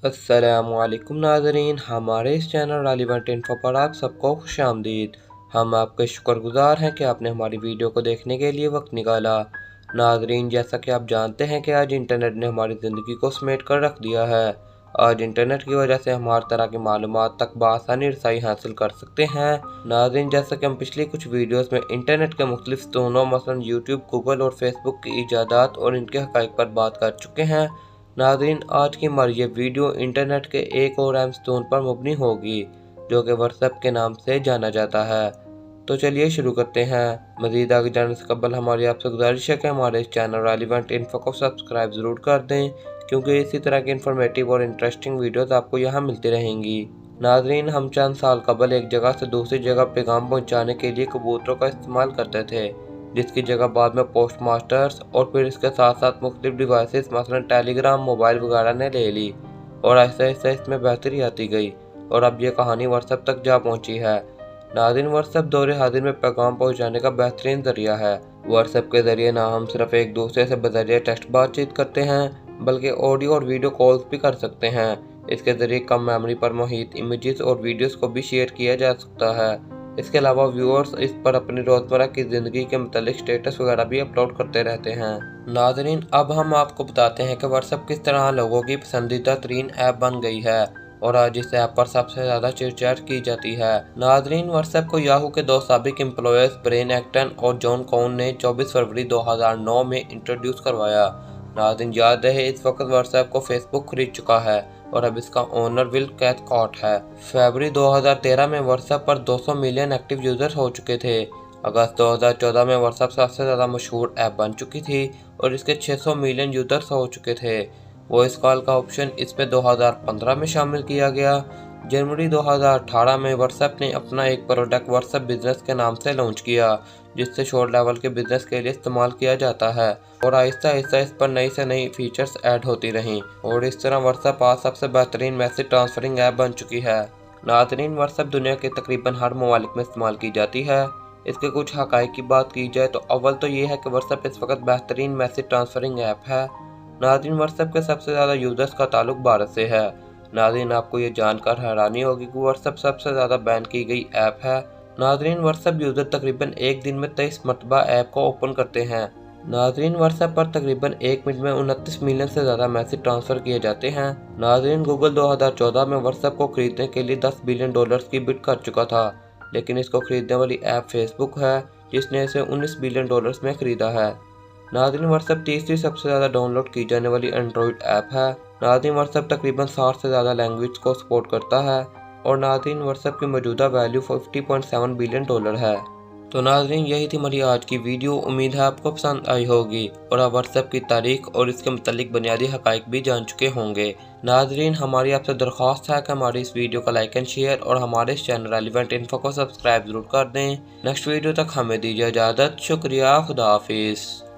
अस्सलामु अलैकुम नाज़रीन, हमारे इस चैनल रेलिवेंट इन्फो पर आप सबको खुश आमदीद। हम आपके शुक्रगुजार हैं कि आपने हमारी वीडियो को देखने के लिए वक्त निकाला। नाज़रीन, जैसा कि आप जानते हैं कि आज इंटरनेट ने हमारी ज़िंदगी को समेट कर रख दिया है। आज इंटरनेट की वजह से हम हर तरह की मालूमात तक बआसानी रसाई हासिल कर सकते हैं। नाज़रीन, जैसा कि हम पिछली कुछ वीडियोस में इंटरनेट के मुख्तलिफ स्तूनों मसलन यूट्यूब, गूगल और फेसबुक की ईजादात और इनके हक़ाइक़ पर बात कर चुके हैं। नाज़रीन, आज की हमारी ये वीडियो इंटरनेट के एक और अहम स्तून पर मबनी होगी जो कि व्हाट्सएप के नाम से जाना जाता है। तो चलिए शुरू करते हैं। मज़ीद आगे जाने से कबल हमारी आपसे गुजारिश है कि हमारे इस चैनल रेलिवेंट इन्फो को सब्सक्राइब ज़रूर कर दें, क्योंकि इसी तरह की इन्फॉर्मेटिव और इंटरेस्टिंग वीडियोज़ आपको यहाँ मिलती रहेंगी। नाज़रीन, हम चंद साल कबल एक जगह से दूसरी जगह पैगाम पहुँचाने के लिए कबूतरों का इस्तेमाल करते थे, जिसकी जगह बाद में पोस्ट मास्टर्स और फिर इसके साथ साथ मुख्तलिफ डिवाइसेस मसलन टेलीग्राम, मोबाइल वगैरह ने ले ली और ऐसे ऐसे इसमें बेहतरी आती गई और अब ये कहानी व्हाट्सएप तक जा पहुंची है। नाज़रीन, व्हाट्सएप दौरे हाजिर में पैगाम पहुंचाने का बेहतरीन जरिया है। व्हाट्सएप के जरिए ना हम सिर्फ एक दूसरे से बजरिए टेक्स्ट बातचीत करते हैं, बल्कि ऑडियो और वीडियो कॉल्स भी कर सकते हैं। इसके ज़रिए कम मेमोरी पर मुहित इमेजेस और वीडियोस को भी शेयर किया जा सकता है। इसके अलावा व्यूअर्स इस पर अपनी रोज़मर्रा की ज़िंदगी के मुतालिक स्टेटस वगैरह भी अपलोड करते रहते हैं। नाज़रीन, अब हम आपको बताते हैं कि व्हाट्सएप किस तरह लोगों की पसंदीदा तरीन ऐप बन गई है और आज इस ऐप पर सबसे ज़्यादा चिट-चैट की जाती है। नाज़रीन, व्हाट्सएप को याहू के दो साबिक एम्प्लॉयज़ ब्रेन एक्टन और जॉन कॉन ने 24 फरवरी 2009 में इंट्रोड्यूस करवाया। नाज़रीन, याद रहे इस वक्त व्हाट्सएप को फेसबुक खरीद चुका है और अब इसका ओनर विल कैथकार्ट है। फरवरी 2013 में व्हाट्सएप पर 200 मिलियन एक्टिव यूज़र्स हो चुके थे। अगस्त 2014 में व्हाट्सएप सबसे ज़्यादा मशहूर ऐप बन चुकी थी और इसके 600 मिलियन यूज़र्स हो चुके थे। वॉइस कॉल का ऑप्शन इस पे 2015 में शामिल किया गया। जनवरी 2018 में व्हाट्सएप ने अपना एक प्रोडक्ट व्हाट्सएप बिजनेस के नाम से लॉन्च किया, जिससे शॉर्ट लेवल के बिजनेस के लिए इस्तेमाल किया जाता है और आहिस्ता आहिस्ता इस पर नई से नई फीचर्स ऐड होती रहीं और इस तरह व्हाट्सएप आज सबसे बेहतरीन मैसेज ट्रांसफरिंग ऐप बन चुकी है। नाज़रीन, व्हाट्सएप दुनिया के तकरीबन हर ममालिक में इस्तेमाल की जाती है। इसके कुछ हक़ाइक़ की बात की जाए तो अव्वल तो ये है कि व्हाट्सएप इस वक्त बेहतरीन मैसेज ट्रांसफरिंग ऐप है। नाज़रीन, व्हाट्सएप के सबसे ज़्यादा यूज़र्स का ताल्लुक भारत से है। नाज़रीन, आपको ये जानकर हैरानी होगी कि व्हाट्सएप सबसे ज़्यादा बैन की गई ऐप है। नाज़रीन, व्हाट्सएप यूज़र तकरीबन एक दिन में 23 मरतबा ऐप को ओपन करते हैं। नाज़रीन, व्हाट्सएप पर तकरीबन 1 मिनट में 29 मिलियन से ज़्यादा मैसेज ट्रांसफ़र किए जाते हैं। नाज़रीन, गूगल 2014 में व्हाट्सएप को खरीदने के लिए $10 बिलियन की बिड कर चुका था, लेकिन इसको खरीदने वाली ऐप फेसबुक है, जिसने इसे $19 बिलियन में खरीदा है। नाज़रीन, व्हाट्सएप तीसरी सबसे ज़्यादा डाउनलोड की जाने वाली एंड्रॉयड ऐप है। नाज़रीन, व्हाट्सएप तकरीबन 60 से ज़्यादा लैंग्वेज को सपोर्ट करता है और नाज़रीन, व्हाट्सएप की मौजूदा वैल्यू $50.7 बिलियन है। तो नाज़रीन, यही थी हमारी आज की वीडियो। उम्मीद है आपको पसंद आई होगी और आप व्हाट्सएप की तारीख और इसके मुतालिक बुनियादी हक़ाइक़ भी जान चुके होंगे। नाज़रीन, हमारी आपसे दरख्वास्त है कि हमारी इस वीडियो का लाइक एंड शेयर और हमारे इस चैनल रेलिवेंट इन्फो को सब्सक्राइब ज़रूर कर दें। नेक्स्ट वीडियो तक हमें दीजिए इजाज़त। शुक्रिया, खुदा हाफिज़।